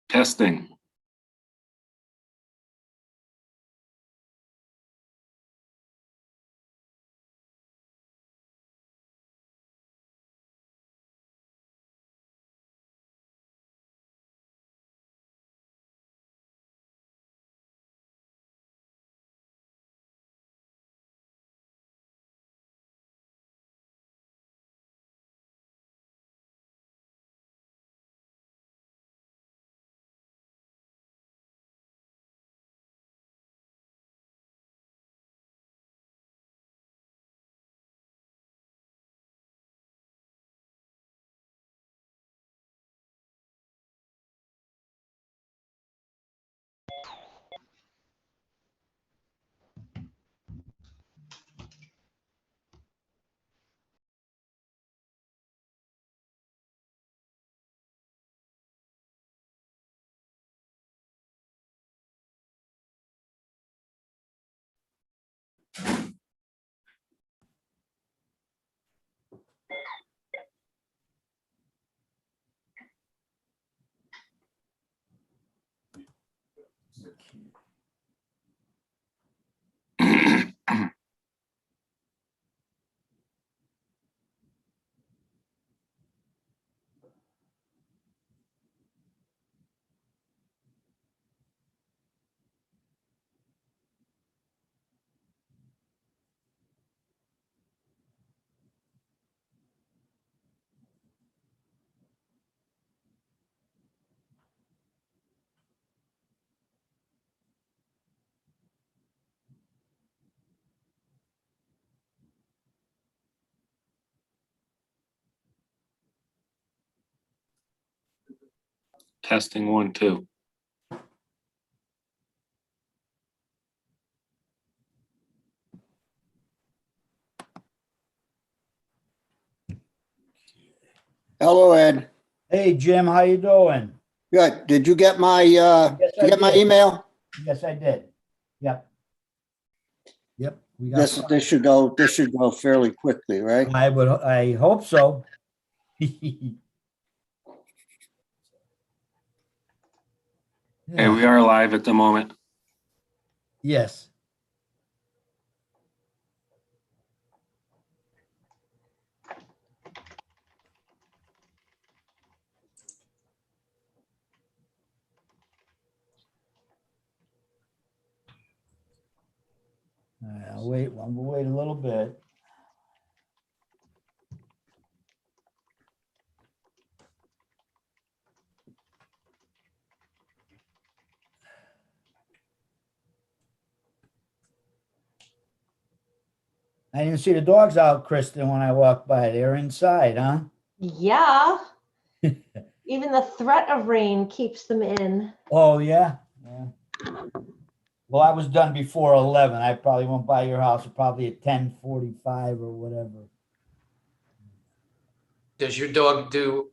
Testing. Testing 1, 2. Hello, Ed. Hey, Jim, how you doing? Good. Did you get my Yes, I my did. email? Yes, I did. Yep. Yep. We got This should go fairly quickly, right? I hope so. Hey, we are live at the moment. Yes. All right, I'll wait a little bit. I didn't see the dogs out, Kristen, when I walked by. They're inside, huh? Yeah. Even the threat of rain keeps them in. Oh, yeah. Yeah. Well, I was done before 11. I probably went by your house probably at 10:45 or whatever. Does your dogs do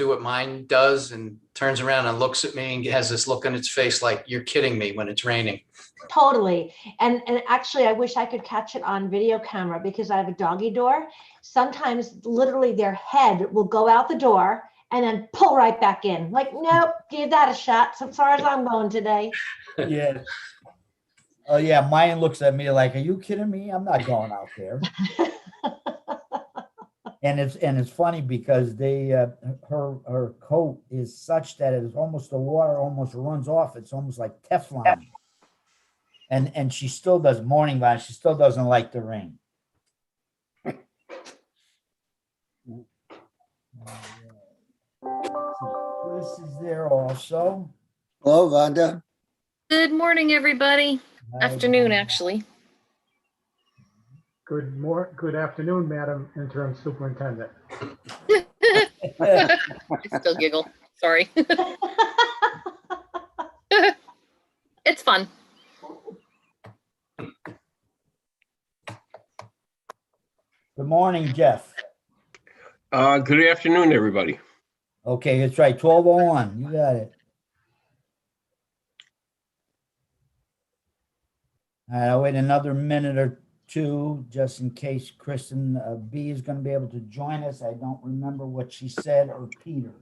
what mine does and turns around and looks at me and has this look on its face like you're kidding me when it's raining? Totally. And actually, I wish I could catch it on video camera because I have a doggy door. Sometimes literally their head will go out the door and then pull right back in. Like, nope, give that a shot. So far as I'm going today. Yeah. Oh, yeah. Mine looks at me like, are you kidding me? I'm not going out there. And it's funny because her coat is such that it is almost the water almost runs off. It's almost like Teflon. And she still does morning run. She still doesn't like the rain. Chris is there also. Hello, Vonda. Good morning, everybody. Afternoon, actually. Good afternoon, Madam Interim Superintendent. I still giggle. Sorry. It's fun. Good morning, Jeff. Good afternoon, everybody. Okay, that's right. 12:01. You got it. All right, I'll wait another minute or two just in case Kristen B is going to be able to join us. I don't remember what she said, or Peter.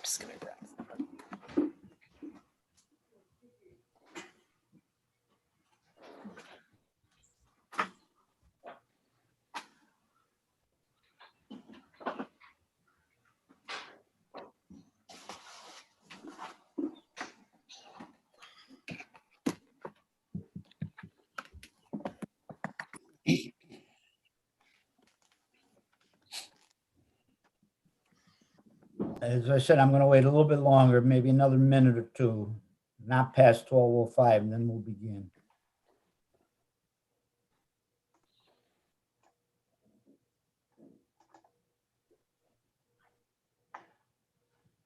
Just gonna grab. As I said, I'm gonna wait a little bit longer, maybe another minute or two, not past 12:05, and then we'll begin.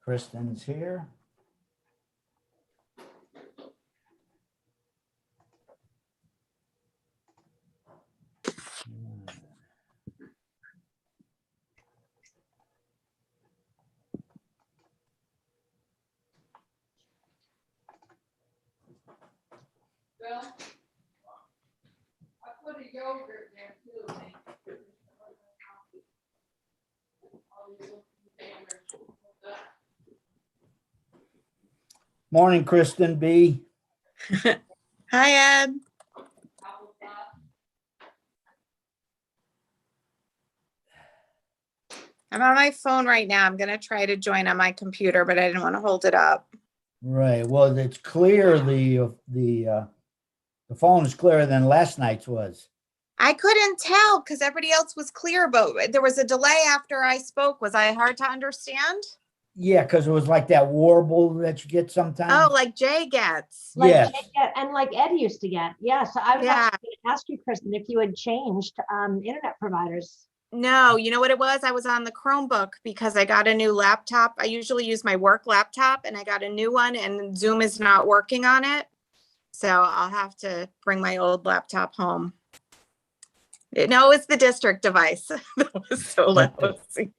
Kristen's here. Morning, Kristen B. Hi, Ed. I'm on my phone right now. I'm going to try to join on my computer, but I didn't want to hold it up. Right, well, it's clear the phone is clearer than last night's was. I couldn't tell because everybody else was clear, but there was a delay after I spoke. Was I hard to understand? Yeah, because it was like that warble that you get sometimes. Oh, like Jay gets. Like Yes. and like Ed used to get. Yeah. So I was Yeah. actually going to ask you, Kristen, if you had changed internet providers. No, you know what it was? I was on the Chromebook because I got a new laptop. I usually use my work laptop and I got a new one and Zoom is not working on it. So I'll have to bring my old laptop home. No, it's the district device. That was so lousy. Let's see.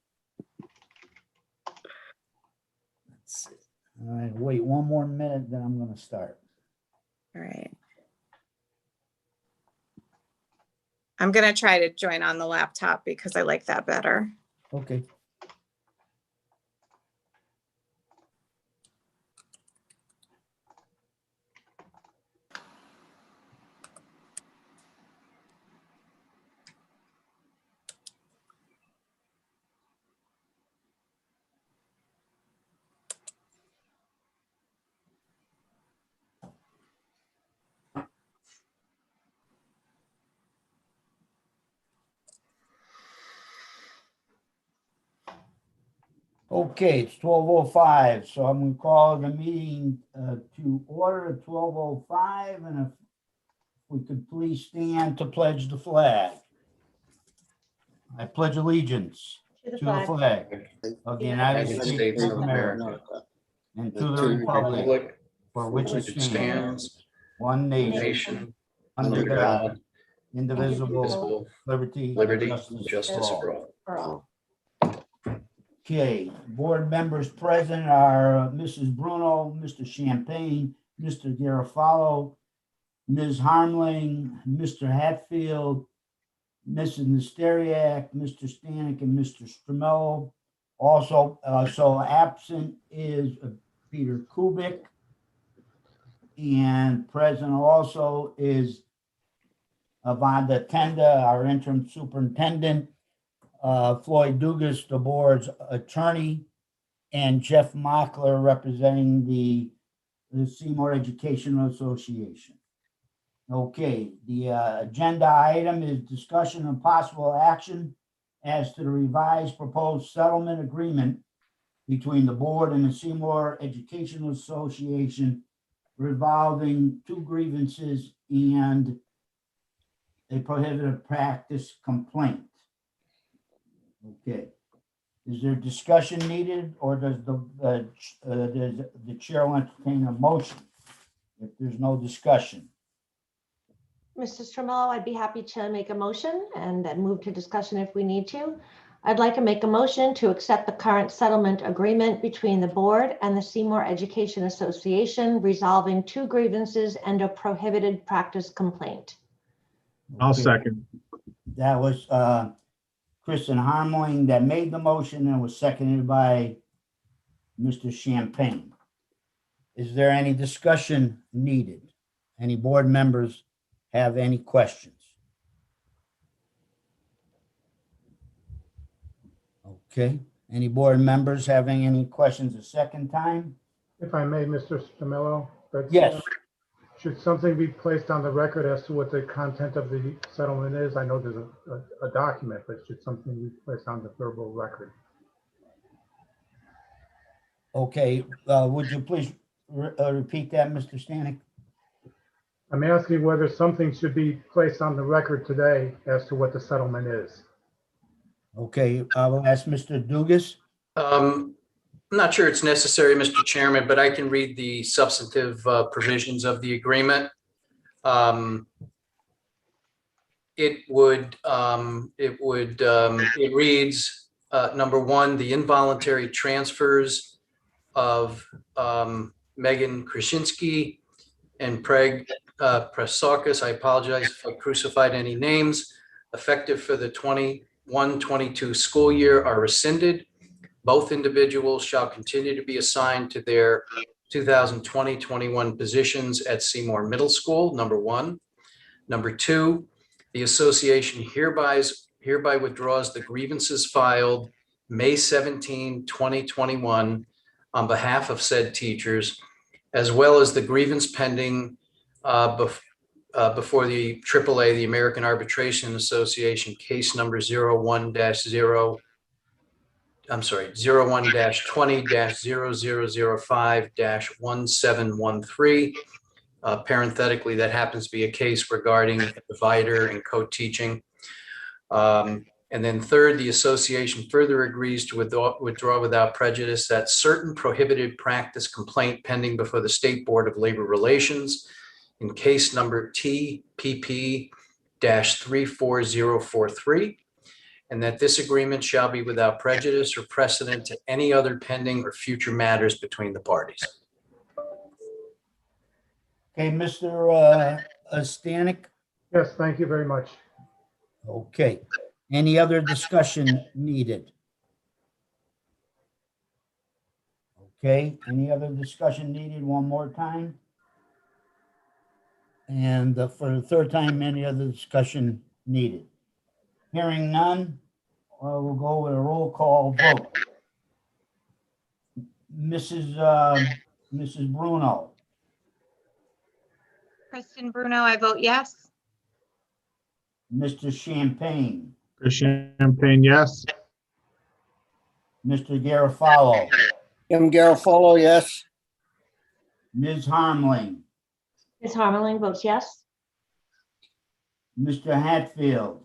All right, wait one more minute, then I'm gonna start. All right. I'm going to try to join on the laptop because I like that better. Okay. Okay, it's 12:05, so I'm gonna call the meeting to order at 12:05, and if we could please stand to pledge the flag. I pledge allegiance To the to the flag. flag of the United United States States of of America and to the to the republic Republic for which it stands, stands, one nation, nation, under under God, God, indivisible, indivisible, liberty, liberty, and and justice for all. For all. Okay, board members present are Mrs. Bruno, Mr. Champagne, Mr. Garofalo, Ms. Harmling, Mr. Hatfield, Mrs. Nesteriak, Mr. Stanek, and Mr. Stramello. Also, so absent is Peter Kubik. And present also is Avanda Tenda, our interim superintendent, Floyd Dugas, the board's attorney, and Jeff Mockler representing the Seymour Educational Association. Okay, the agenda item is discussion and possible action as to the revised proposed settlement agreement between the board and the Seymour Educational Association revolving two grievances and a prohibited practice complaint. Okay. Is there discussion needed, or does the chair entertain a motion if there's no discussion? Mr. Stramello, I'd be happy to make a motion and then move to discussion if we need to. I'd like to make a motion to accept the current settlement agreement between the board and the Seymour Education Association resolving 2 grievances and a prohibited practice complaint. I'll Okay. second. That was Kristen Harmling that made the motion and was seconded by Mr. Champagne. Is there any discussion needed? Any board members have any questions? Okay, any board members having any questions a second time? If I may, Mr. Stamillo, but Yes, should something be placed on the record as to what the content of the settlement is? I know there's a document, but should something be placed on the verbal record? okay, would you please repeat that, Mr. Stanek? I'm asking whether something should be placed on the record today as to what the settlement is. Okay, I will ask Mr. Dugas. I'm not sure it's necessary, Mr. Chairman, but I can read the substantive provisions of the agreement. It reads, number 1, the involuntary transfers of Megan Krasinski and Craig Prasakis. I apologize if I crucified any names. Effective for the 21-22 school year are rescinded. Both individuals shall continue to be assigned to their 2020-21 positions at Seymour Middle School, number 1. Number 2, the association hereby withdraws the grievances filed May 17, 2021 on behalf of said teachers, as well as the grievance pending before the AAA, the American Arbitration Association, case number 01-20-0005-1713. Parenthetically, that happens to be a case regarding a divider and co-teaching. And then 3rd, the association further agrees to withdraw without prejudice that certain prohibited practice complaint pending before the State Board of Labor Relations in case number TPP-34043, and that this agreement shall be without prejudice or precedent to any other pending or future matters between the parties. Okay, Mr. Stanek. Yes, thank you very much. Okay, any other discussion needed? Okay, any other discussion needed one more time? And for the 3rd time, any other discussion needed? Hearing none, we'll go with a roll call vote. Mrs. Bruno, Kristen Bruno, I vote yes. Mr. Champagne, Chris Champagne, yes. Mr. Garofalo, Jim Garofalo, yes. Ms. Harmling, Ms. Harmeling votes yes. Mr. Hatfield,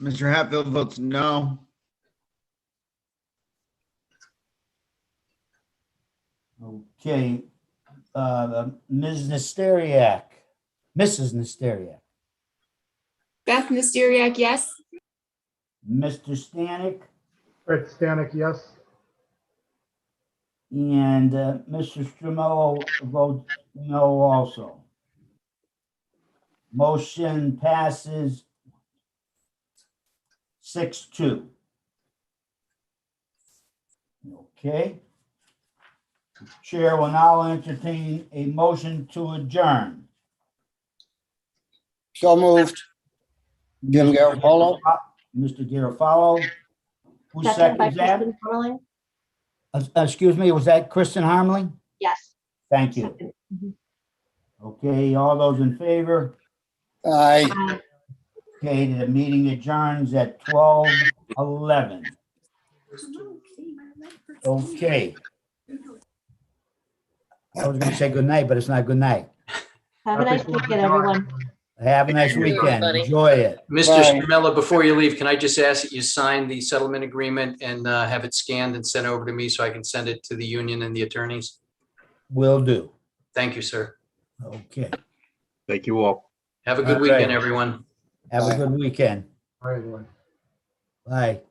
Mr. Hatfield votes no. okay, Ms. Nesteriak, Mrs. Nesteriak, Beth Mysteriak, yes. Mr. Stanek, Fred Stanek, yes. and Mr. Stramello votes no also. Motion passes 6-2. Okay. Chair will now entertain a motion to adjourn. So moved. Jim Garofalo. Mr. Garofalo. Who Second by seconds that? Kristen Harmeling. Excuse me, was that Kristen Harmling? Yes. Thank you. Second. Mhm. Okay, all those in favor? Aye. Okay, the meeting adjourns at 12:11. Okay. I was gonna say good night, but it's not good night. Have a nice weekend, everyone. Have a nice weekend. Enjoy it. Mr. Right. Stramello, before you leave, can I just ask that you sign the settlement agreement and have it scanned and sent over to me so I can send it to the union and the attorneys? Will do. Thank you, sir. Okay. Thank you all. Have a good All right. weekend, everyone. Have a Bye. good weekend. All right, everyone. Bye.